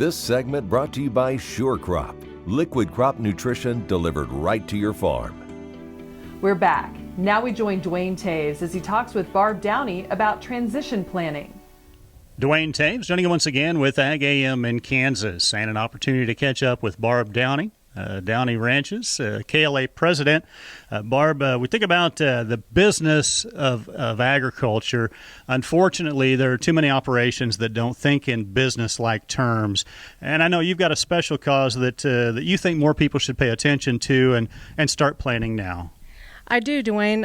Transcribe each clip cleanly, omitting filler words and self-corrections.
This segment brought to you by Sure Crop, liquid crop nutrition delivered right to your farm. We're back. Now we join Duane Toews as he talks with Barb Downey about transition planning. Duane Toews joining once again with Ag AM in Kansas, and an opportunity to catch up with Barb Downey, Downey Ranches, KLA president. Barb, we think about the business of agriculture. Unfortunately, there are too many operations that don't think in business-like terms. And I know you've got a special cause that you think more people should pay attention to and start planning now. I do, Duane.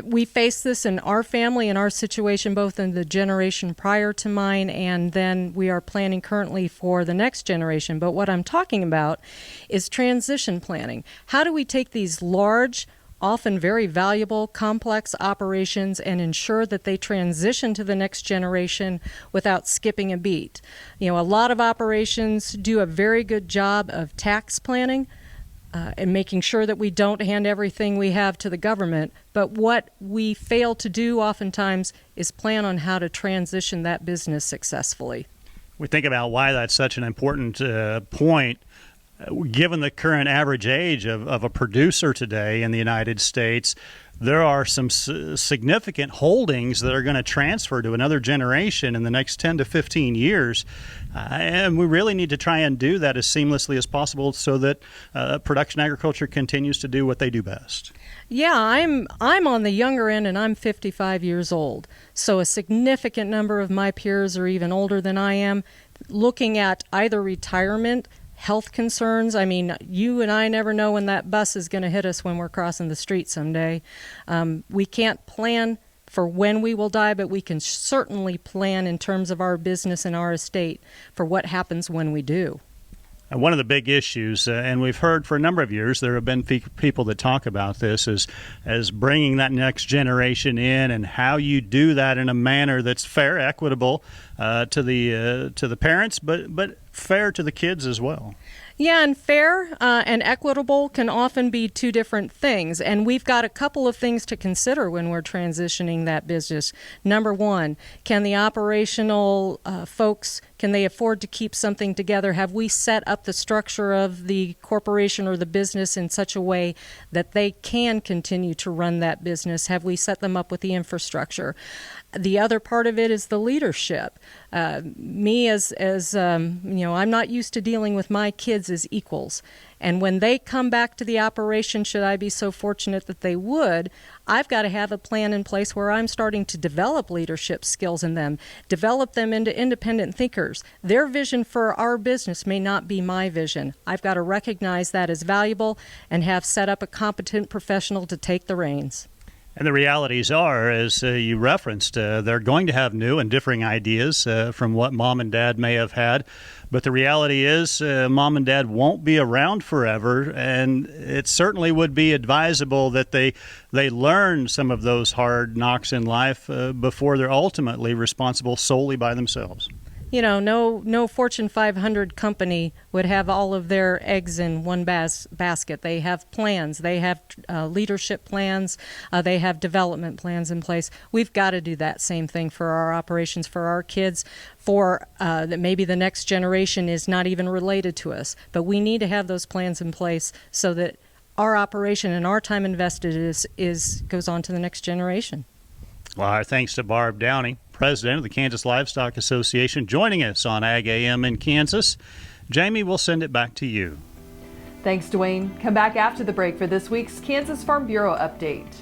We face this in our family and our situation, both in the generation prior to mine, and then we are planning currently for the next generation. But what I'm talking about is transition planning. How do we take these large, often very valuable, complex operations and ensure that they transition to the next generation without skipping a beat? You know, a lot of operations do a very good job of tax planning, and making sure that we don't hand everything we have to the government. But what we fail to do oftentimes is plan on how to transition that business successfully. We think about why that's such an important point. Given the current average age of a producer today in the United States, there are some significant holdings that are going to transfer to another generation in the next 10 to 15 years. And we really need to try and do that as seamlessly as possible so that production agriculture continues to do what they do best. Yeah, I'm on the younger end, and I'm 55 years old. So a significant number of my peers are even older than I am, looking at either retirement, health concerns. I mean, you and I never know when that bus is going to hit us when we're crossing the street someday. We can't plan for when we will die, but we can certainly plan in terms of our business and our estate for what happens when we do. And one of the big issues, and we've heard for a number of years, there have been people that talk about this, as bringing that next generation in and how you do that in a manner that's fair, equitable to the parents, but fair to the kids as well. Yeah, and fair and equitable can often be two different things, and we've got a couple of things to consider when we're transitioning that business. Number one, can the operational folks, can they afford to keep something together? Have we set up the structure of the corporation or the business in such a way that they can continue to run that business? Have we set them up with the infrastructure? The other part of it is the leadership. Me as I'm not used to dealing with my kids as equals. And when they come back to the operation, should I be so fortunate that they would, I've got to have a plan in place where I'm starting to develop leadership skills in them, develop them into independent thinkers. Their vision for our business may not be my vision. I've got to recognize that as valuable and have set up a competent professional to take the reins. And the realities are, as you referenced, they're going to have new and differing ideas from what mom and dad may have had. But the reality is mom and dad won't be around forever, and it certainly would be advisable that they learn some of those hard knocks in life before they're ultimately responsible solely by themselves. You know, no Fortune 500 company would have all of their eggs in one basket. They have plans. They have leadership plans. They have development plans in place. We've got to do that same thing for our operations, for our kids, for that maybe the next generation is not even related to us. But we need to have those plans in place so that our operation and our time invested goes on to the next generation. Well, our thanks to Barb Downey, president of the Kansas Livestock Association, joining us on Ag AM in Kansas. Jamie, we'll send it back to you. Thanks, Duane. Come back after the break for this week's Kansas Farm Bureau update.